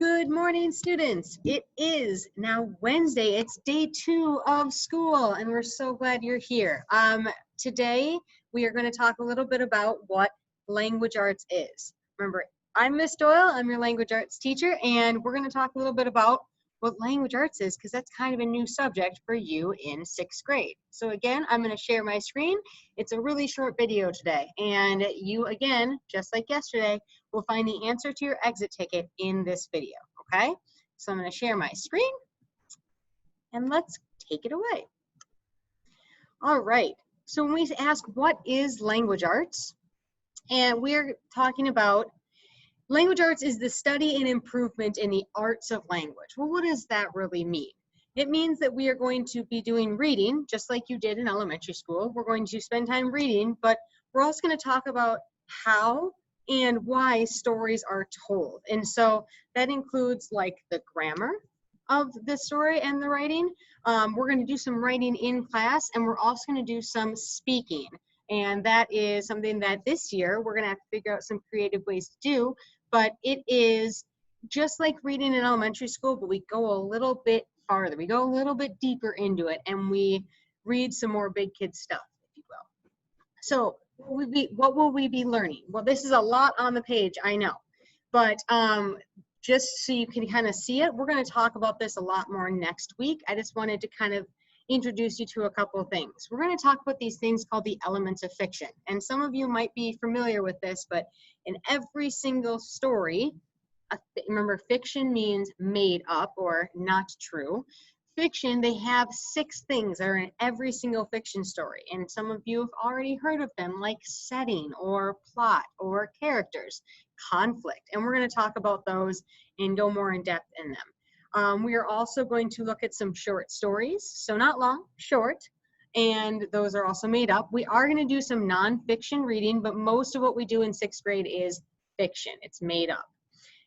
Good morning, students. It is now Wednesday. It's day 2 of school, and we're so glad you're here. Today, we are going to talk a little bit about what language arts is. Remember, I'm Miss Doyle. I'm your language arts teacher, and we're going to talk a little bit about what language arts is, because that's kind of a new subject for you in 6th grade. So again, I'm going to share my screen. It's a really short video today, and you, again, just like yesterday, will find the answer to your exit ticket in this video, okay? So I'm going to share my screen, and let's take it away. All right, so when we ask what is language arts, and we're talking about language arts is the study and improvement in the arts of language. Well, what does that really mean? It means that we are going to be doing reading, just like you did in elementary school. We're going to spend time reading, but we're also going to talk about how and why stories are told. And so that includes like the grammar of the story and the writing. We're going to do some writing in class, and we're also going to do some speaking. And that is something that this year we're going to have to figure out some creative ways to do. But it is just like reading in elementary school, but we go a little bit farther. We go a little bit deeper into it, and we read some more big kid stuff, if you will. So what will we be learning? Well, this is a lot on the page, I know. But just so you can kind of see it, we're going to talk about this a lot more next week. I just wanted to kind of introduce you to a couple of things. We're going to talk about these things called the elements of fiction. And some of you might be familiar with this, but in every single story, remember, fiction means made up or not true. Fiction, they have 6 things that are in every single fiction story. And some of you have already heard of them, like setting or plot or characters, conflict. And we're going to talk about those and go more in depth in them. We are also going to look at some short stories. So not long, short. And those are also made up. We are going to do some nonfiction reading, but most of what we do in 6th grade is fiction. It's made up.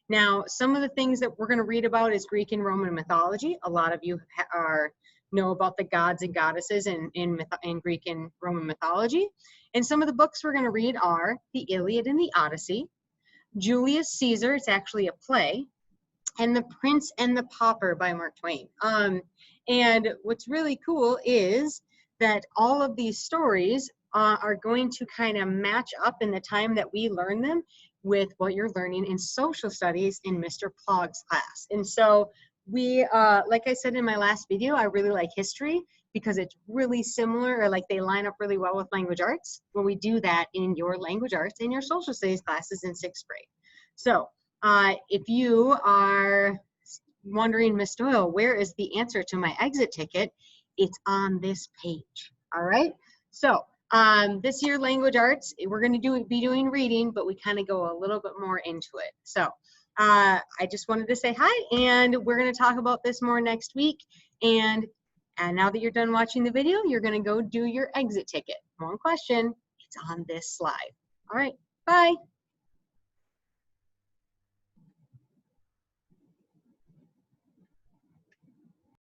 Now, some of the things that we're going to read about is Greek and Roman mythology. A lot of you know about the gods and goddesses in Greek and Roman mythology. And some of the books we're going to read are the Iliad and the Odyssey, Julius Caesar, it's actually a play, and The Prince and the Pauper by Mark Twain. And what's really cool is that all of these stories are going to kind of match up in the time that we learn them with what you're learning in social studies in Mr. Plog's class. And so we, like I said in my last video, I really like history because it's really similar, or like they line up really well with language arts. Well, we do that in your language arts and your social studies classes in 6th grade. So if you are wondering, Miss Doyle, where is the answer to my exit ticket? It's on this page, all right? So this year, language arts, we're going to be doing reading, but we kind of go a little bit more into it. So I just wanted to say hi, and we're going to talk about this more next week. And now that you're done watching the video, you're going to go do your exit ticket. One question, it's on this slide. All right, bye.